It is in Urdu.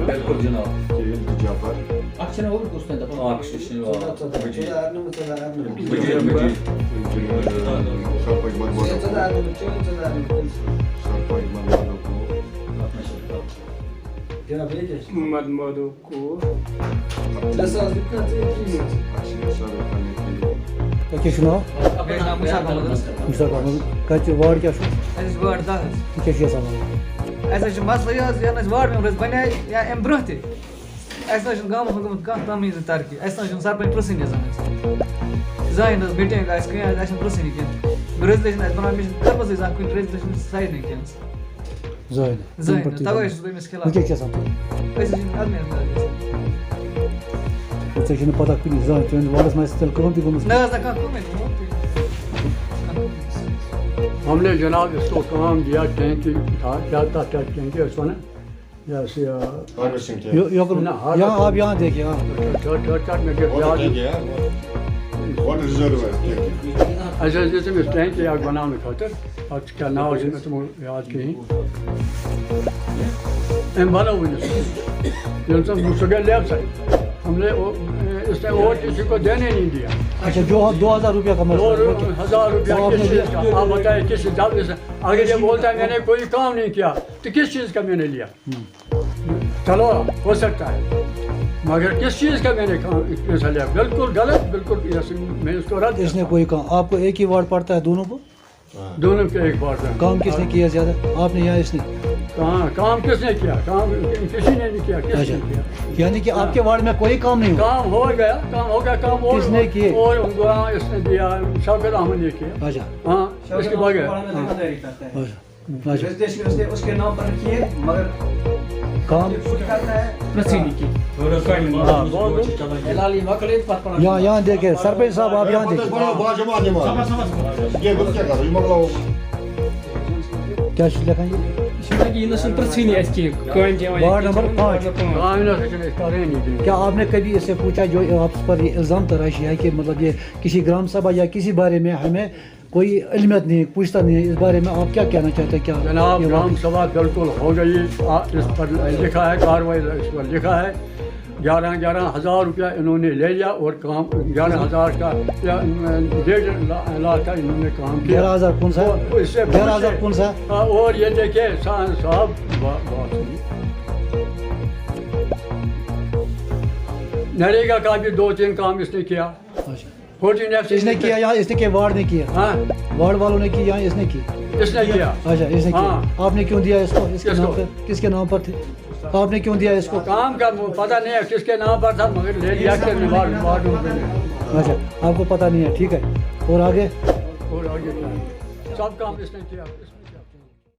بالکل جناب اچھا اور دوستوں دپان مدمادو کو کیا چھُ ناو مشتاق احمد کتہِ وارڈ کیٛاہ چھُ وارڈ 10 تُہۍ کیٛاہ چھُ یژھان وَنُن اَسہِ مسلہٕ یہِ حظ یَنہٕ اَسہِ وارڈ مٮ۪مبر بَنے یا اَمہِ برونٛہہ تہِ اَسہِ نہ چھُنہٕ گامَس منٛز گٔمٕژ کانٛہہ تمیٖز ترقی اَسہِ نہ چھُنہٕ سرپنٛچ پرٛژھٕنۍ زَن زٕہٕنۍ حظ میٖٹِنٛگ آسہِ کینٛہہ آسہِ اَسہِ چھِنہٕ پرٛژھٕنی کینٛہہ ریزولیشن آسہِ بَناوٕنۍ مےٚ چھِ کٔرمٕژٕے زانٛہہ کُنہِ ریزولیشن سایڈ نہٕ کینٛہہ زٕہٕنۍ تَوَے چھُس بہٕ أمِس خِلاف وۄنۍ کیٛاہ چھِ یژھان تُہۍ أسۍ چھِنہٕ عدمِیَس منٛز ژےٚ چھُنہٕ پتہ کُنہِ زانٛہہ تُہٕنٛدِس وارڈَس منٛز آسہِ تیٚلہِ کٲم تہِ گٔمٕژ نہ حظ نہ کانٛہہ کٲمٕے نہٕ ہم نے جناب اس کو کام دیا ٹینکی تھا کیا تھا ٹینکی اس کو نا یہاں آپ یہاں دیکھیے ہاں ایسے جیسے میں ٹینکی آگ بنانے خاطر آج کیا ناو سے میں تمہیں یاد کہیں ام بنا ہوئی نہیں سب مسئلہ لیب سائے ہم نے اس نے اور کسی کو دینے نہیں دیا اچھا جو 2000 روپیہ کا مسئلہ 2000 روپیہ کس چیز کا آپ بتائیں کس جب اگر یہ بولتا ہے میں نے کوئی کام نہیں کیا تو کس چیز کا میں نے لیا چلو ہو سکتا ہے مگر کس چیز کا میں نے پیسہ لیا بالکل غلط بالکل میں اس کو رد اس نے کوئی کام آپ کو ایک ہی وارڈ پڑتا ہے دونوں کو دونوں کے ایک بار کام کس نے کیا زیادہ آپ نے یا اس نے کام کس نے کیا کام کسی نے نہیں کیا کس نے کیا یعنی کہ آپ کے وارڈ میں کوئی کام نہیں ہوا کام ہو گیا کام اور کس نے کیے اور اس نے دیا شوکت احمد نے کیا اچھا ہاں اس کے بغیر اس کے نام پر کیے مگر کام یہاں دیکھیں سرپنچ صاحب آپ یہاں دیکھیں کیا لکھا یہ وارڈ نمبر 5 کیا آپ نے کبھی اس سے پوچھا جو آپ پر یہ الزام تراشی ہے کہ مطلب یہ کسی گرام سبھا یا کسی بارے میں ہمیں کوئی علمیت نہیں پوچھتا نہیں ہے اس بارے میں آپ کیا کہنا چاہتے ہیں کیا جناب گرام سبھا بالکل ہو گئی اس پر لکھا ہے کاروائی اس پر لکھا ہے 11,000 روپیہ انہوں نے لے لیا اور کام 11,000 کا یا 1.5 لاکھ کا انہوں نے کام کیا 11,000 کون سا 11,000 کون سا اور یہ دیکھیں صاحب نریگا کا بھی 2-3 کام اس نے کیا اس نے کیا یا اس نے کیا وارڈ نے کیا ہاں وارڈ والوں نے کی یا اس نے کی اس نے کیا اچھا اس نے کیا آپ نے کیوں دیا اس کو اس کے نام پر کس کے نام پر تھے آپ نے کیوں دیا اس کو کام کا پتہ نہیں ہے کس کے نام پر تھا مگر لے لیا کہ اچھا آپ کو پتہ نہیں ہے ٹھیک ہے اور آگے سب کام اس نے کیا